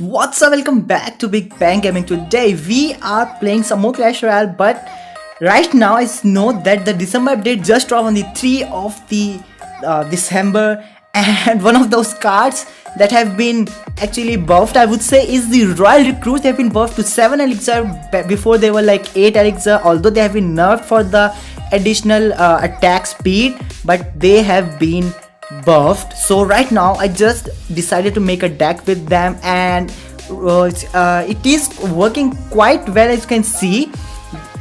What's up? Welcome back to Big Bang Gaming. Today we are playing some more Clash Royale, but right now I know that the December update just dropped on the 3 of the December, and one of those cards that have been actually buffed, I would say, is the Royal Recruits. They have been buffed to 7 ELIXIR. Before they were like 8 ELIXIR, although they have been nerfed for the additional attack speed, but they have been buffed. So right now I just decided to make a deck with them, and it is working quite well. As you can see,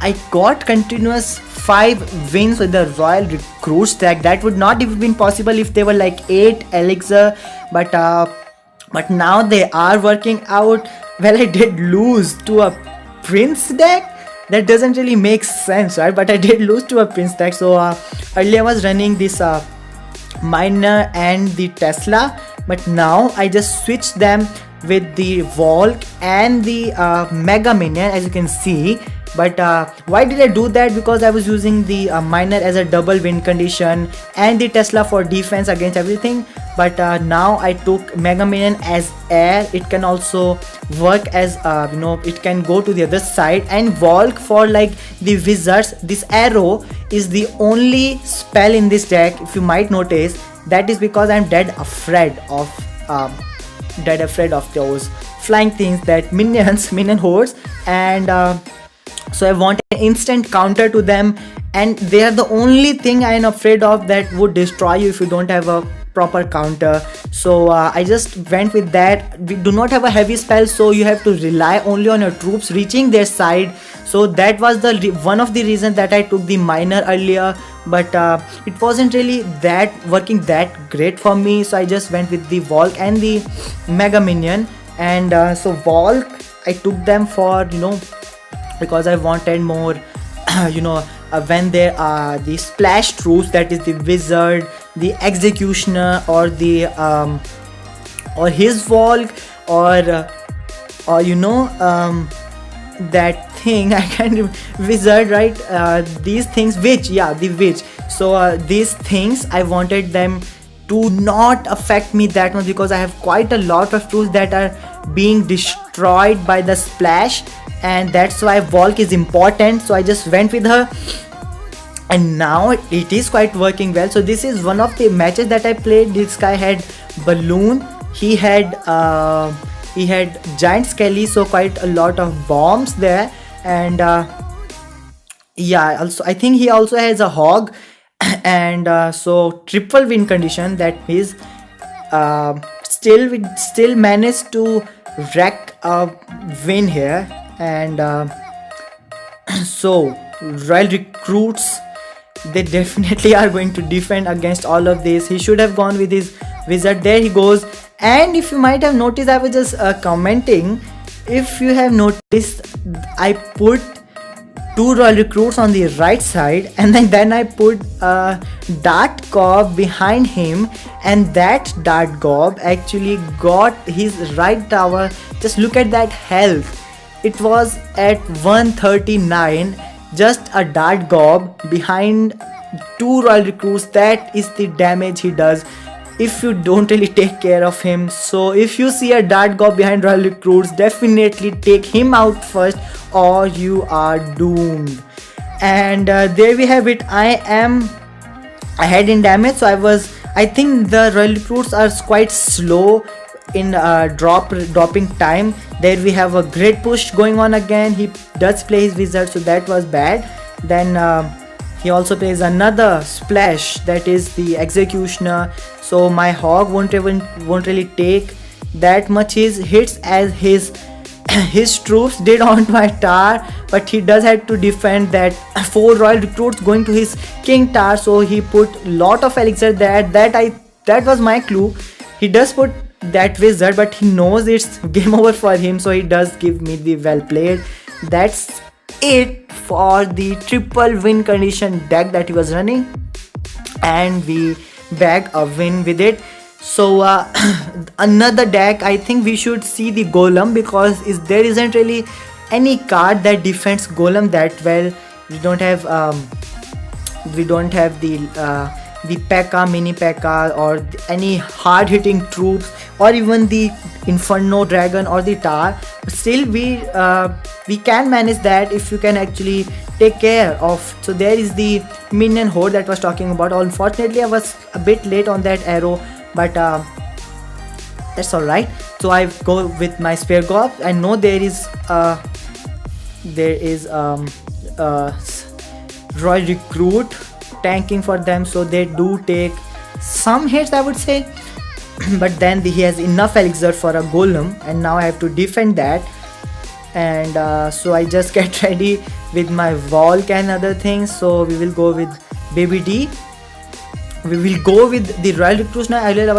I got continuous 5 wins with the Royal Recruits deck. That would not have been possible if they were like 8 ELIXIR, but now they are working out. Well, I did lose to a Prince deck. That doesn't really make sense, right? But I did lose to a Prince deck. So earlier I was running this Miner and the Tesla, but now I just switched them with the Valk and the Mega Minion, as you can see. But why did I do that? Because I was using the Miner as a double win condition and the Tesla for defense against everything. But now I took Mega Minion as air. It can also work as it can go to the other side, and Valk for like the wizards. This arrow is the only spell in this deck, if you might notice. That is because I'm dead afraid of those flying things, that minion hordes, and so I want an instant counter to them, and they are the only thing I am afraid of that would destroy you if you don't have a proper counter. So I just went with that. We do not have a heavy spell, so you have to rely only on your troops reaching their side. So that was the one of the reasons that I took the Miner earlier, but it wasn't really that working that great for me. So I just went with the Valk and the Mega Minion, and so Valk I took them for because I wanted more when there are the splash troops, that is the wizard, the executioner, or the or his Valk, or that thing I can't wizard, right? These things, the witch. So these things I wanted them to not affect me that much, because I have quite a lot of troops that are being destroyed by the splash, and that's why Valk is important. So I just went with her, and now it is quite working well. So this is one of the matches that I played. This guy had balloon, he had giant skelly, so quite a lot of bombs there, and also I think he also has a hog, and so triple win condition. That is still managed to wreck a win here, and so Royal Recruits, they definitely are going to defend against all of this. He should have gone with his wizard. There he goes. And if you might have noticed, I was just commenting, if you have noticed, I put 2 Royal Recruits on the right side, and then I put a Dart Gob behind him, and that Dart Gob actually got his right tower. Just look at that health. It was at 139. Just a Dart Gob behind 2 Royal Recruits. That is the damage he does if you don't really take care of him. So if you see a Dart Gob behind Royal Recruits, definitely take him out first, or you are doomed. And there we have it. I am ahead in damage. So I think the Royal Recruits are quite slow in dropping time. There we have a great push going on again. He does play his wizard, so that was bad. Then he also plays another splash, that is the executioner. So my hog won't really take that much hits as his troops did onto my tower, but he does have to defend that 4 Royal Recruits going to his king tower. So he put lot of elixir there. That was my clue. He does put that wizard, but he knows it's game over for him, so he does give me the well played. That's it for the triple win condition deck that he was running, and we bag a win with it. So another deck, I think we should see the Golem, because there isn't really any card that defends Golem that well. We don't have the P.E.K.K.A, mini P.E.K.K.A, or any hard hitting troops, or even Inferno Dragon or the Tower, but still we can manage that if you can actually take care of. So there is the minion horde that was talking about. Unfortunately I was a bit late on that arrow, but that's alright. So I go with my Spear Gobs. I know there is Royal Recruit tanking for them, so they do take some hits, I would say. But then he has enough elixir for a golem, and now I have to defend that. And so I just get ready with my Valk and other things. So we will go with Baby D. We will go with the Royal Recruits now. Earlier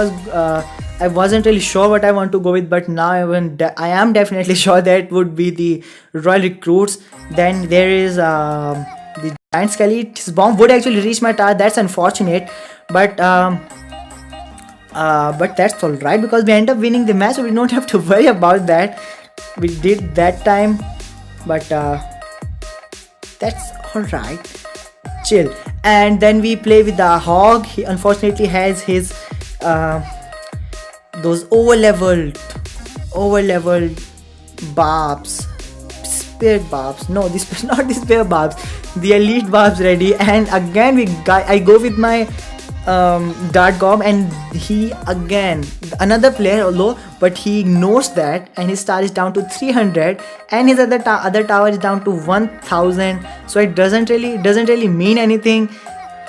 I wasn't really sure what I want to go with, but now I am definitely sure that would be the Royal Recruits. Then there is the Giant Skelly. His bomb would actually reach my tower. That's unfortunate, but that's alright because we end up winning the match, so we don't have to worry about that. We did that time, but that's alright. Chill. And then we play with the Hog. He unfortunately has his those over-leveled barbs, spear barbs. No, this not the spear barbs, the elite barbs ready. And again I go with my dart gob, and he again another player although, but he ignores that, and his star is down to 300 and his other tower is down to 1000. So it doesn't really mean anything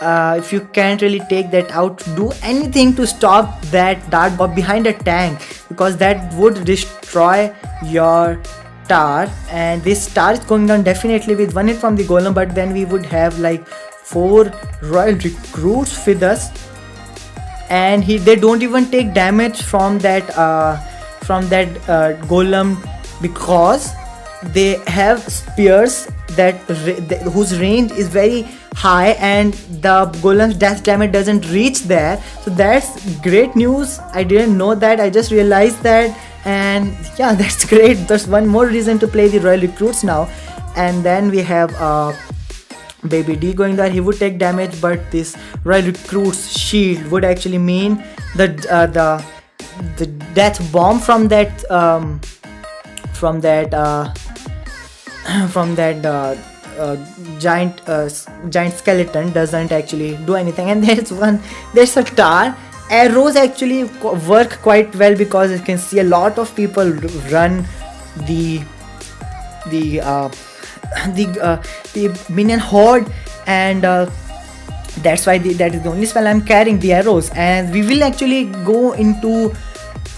if you can't really take that out. Do anything to stop that dart gob behind a tank, because that would destroy your tower. And this star is going down definitely with one hit from the golem, but then we would have like 4 Royal Recruits with us, and they don't even take damage from that golem, because they have spears whose range is very high, and the golem's death damage doesn't reach there. So that's great news. I didn't know that, I just realized that, and yeah, that's great. There's one more reason to play the Royal Recruits now. And then we have Baby D going there. He would take damage, but this Royal Recruit's shield would actually mean the death bomb from that giant skeleton doesn't actually do anything. And there's a tower. Arrows actually work quite well, because you can see a lot of people run the minion horde, and that's why that is the only spell I'm carrying, the arrows. And we will actually go into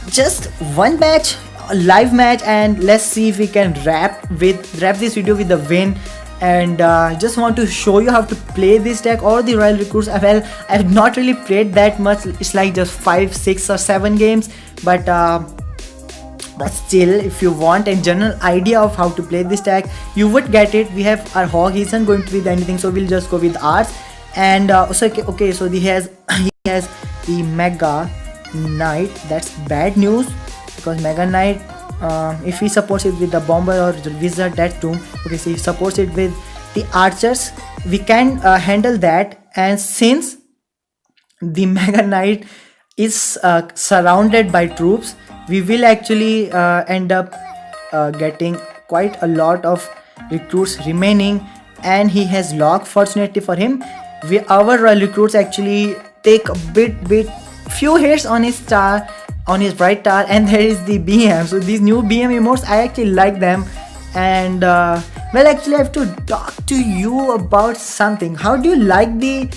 just one match, a live match, and let's see if we can wrap this video with a win. And just want to show you how to play this deck or the Royal Recruits. Well, I've not really played that much. It's like just 5, 6 or 7 games, but still, if you want a general idea of how to play this deck, you would get it. We have our Hog. He isn't going to be anything, so we'll just go with ours. And so he has the Mega Knight. That's bad news, because Mega Knight, if he supports it with the Bomber or the Wizard, that's doom. Okay, so he supports it with the Archers, we can handle that. And since the Mega Knight is surrounded by troops, we will actually end up getting quite a lot of recruits remaining. And he has lock. Fortunately for him, our Royal Recruits actually take a few hits on his star, on his right tower. And there is the BM. So these new BM emotes, I actually like them. And well, actually I have to talk to you about something. How do you like the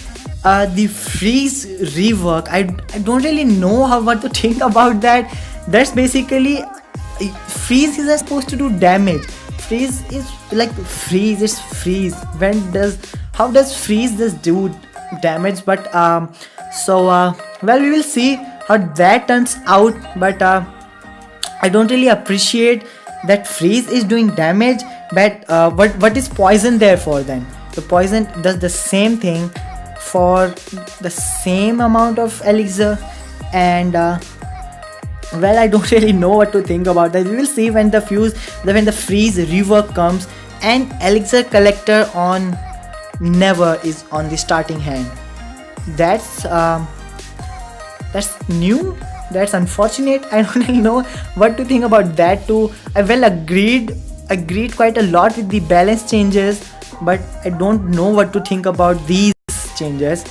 freeze rework? I don't really know what to think about that. That's basically, freeze is supposed to do damage. Freeze is like freeze. It's freeze. How does freeze this do damage? But well, we will see how that turns out. But I don't really appreciate that freeze is doing damage. But what is poison there for then? The poison does the same thing for the same amount of elixir. And well, I don't really know what to think about that. We will see when the freeze rework comes and elixir collector on never is on the starting hand. That's new. That's unfortunate. I don't really know what to think about that too. I well agreed quite a lot with the balance changes, but I don't know what to think about these changes.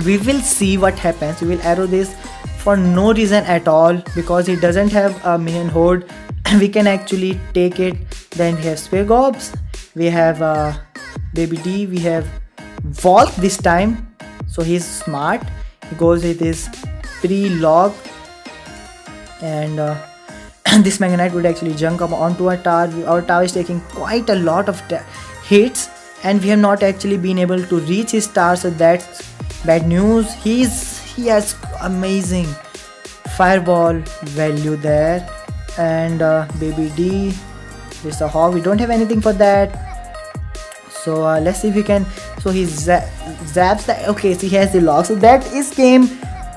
We will see what happens. We will arrow this for no reason at all because it doesn't have a minion horde. We can actually take it. Then we have spare gobs, we have baby D, we have Valk this time, so he's smart. He goes with his pre-log, and this Mega Knight would actually jump up onto our tower. Our tower is taking quite a lot of hits, and we have not actually been able to reach his tower, so that's bad news. He has amazing fireball value there. And baby D, there's a hog. We don't have anything for that. So let's see if we can. So he zaps that. Okay, so he has the log. So that is game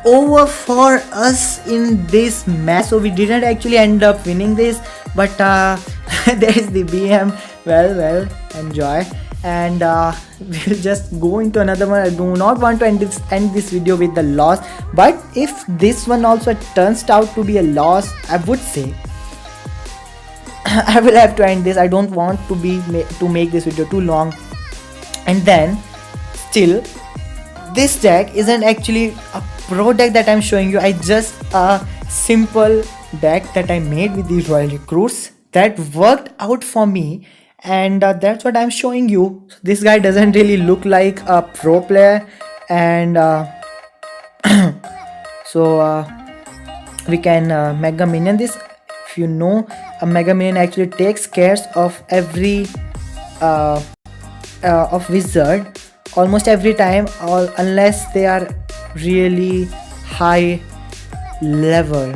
over for us in this match. So we didn't actually end up winning this, but there is the BM. Well, enjoy. And we'll just go into another one. I do not want to end this video with the loss, but if this one also turns out to be a loss, I would say I will have to end this. I don't want to make this video too long. And then still, this deck isn't actually a pro deck that I'm showing you. I just a simple deck that I made with these royal recruits that worked out for me, and that's what I'm showing you. This guy doesn't really look like a pro player, and so we can mega minion this. If you know, a mega minion actually takes care of every of wizard almost every time, or unless they are really high level.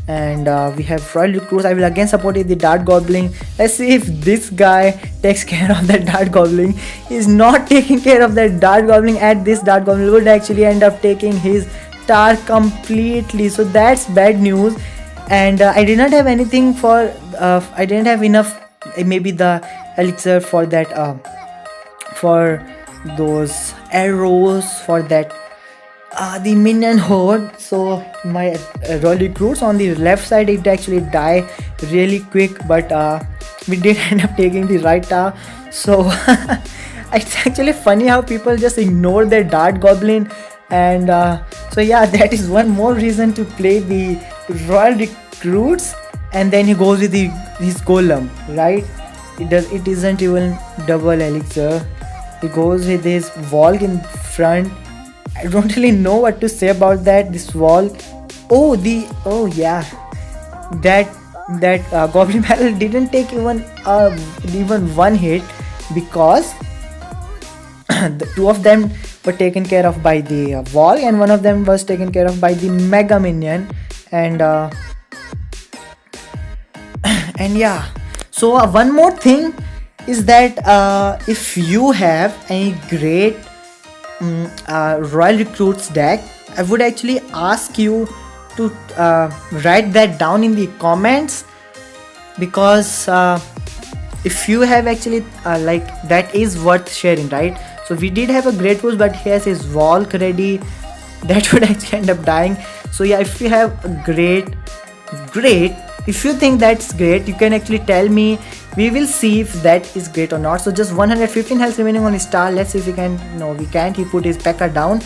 And we have royal recruits. I will again support it, the dart goblin. Let's see if this guy takes care of that dart goblin. He's not taking care of that dart goblin, and this dart goblin would actually end up taking his tower completely. So that's bad news. And I did not have anything for I didn't have enough, maybe the elixir for that for those arrows for that the minion horde. So my royal recruits on the left side, it actually die really quick, but we did end up taking the right tower. So it's actually funny how people just ignore their dart goblin. And so yeah, that is one more reason to play the royal recruits. And then he goes with his golem, right? It isn't even double elixir. He goes with his Valk in front. I don't really know what to say about that. This Valk. Oh yeah, that goblin battle didn't take even one hit, because the two of them were taken care of by the Valk, and one of them was taken care of by the mega minion. And yeah, so one more thing is that if you have any great royal recruits deck, I would actually ask you to write that down in the comments, because if you have actually like, that is worth sharing, right? So we did have a great push, but he has his Valk ready. That would actually end up dying. So yeah, if you have a great, if you think that's great, you can actually tell me. We will see if that is great or not. So just 115 health remaining on his star. Let's see if we can. No, we can't. He put his P.E.K.K.A down.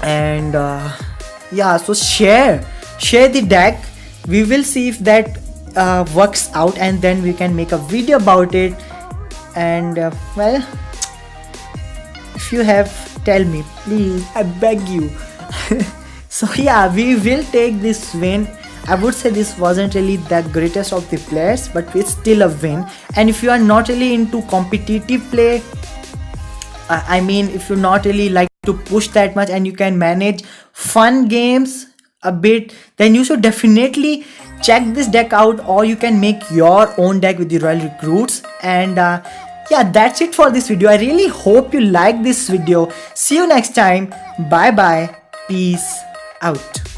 And yeah, so share the deck. We will see if that works out, and then we can make a video about it. And well, if you have, tell me, please, I beg you. So yeah, we will take this win. I would say this wasn't really the greatest of the players, but it's still a win. And if you are not really into competitive play, I mean, if you're not really like to push that much and you can manage fun games a bit, then you should definitely check this deck out, or you can make your own deck with the royal recruits. And yeah, that's it for this video. I really hope you like this video. See you next time. Bye bye. Peace out.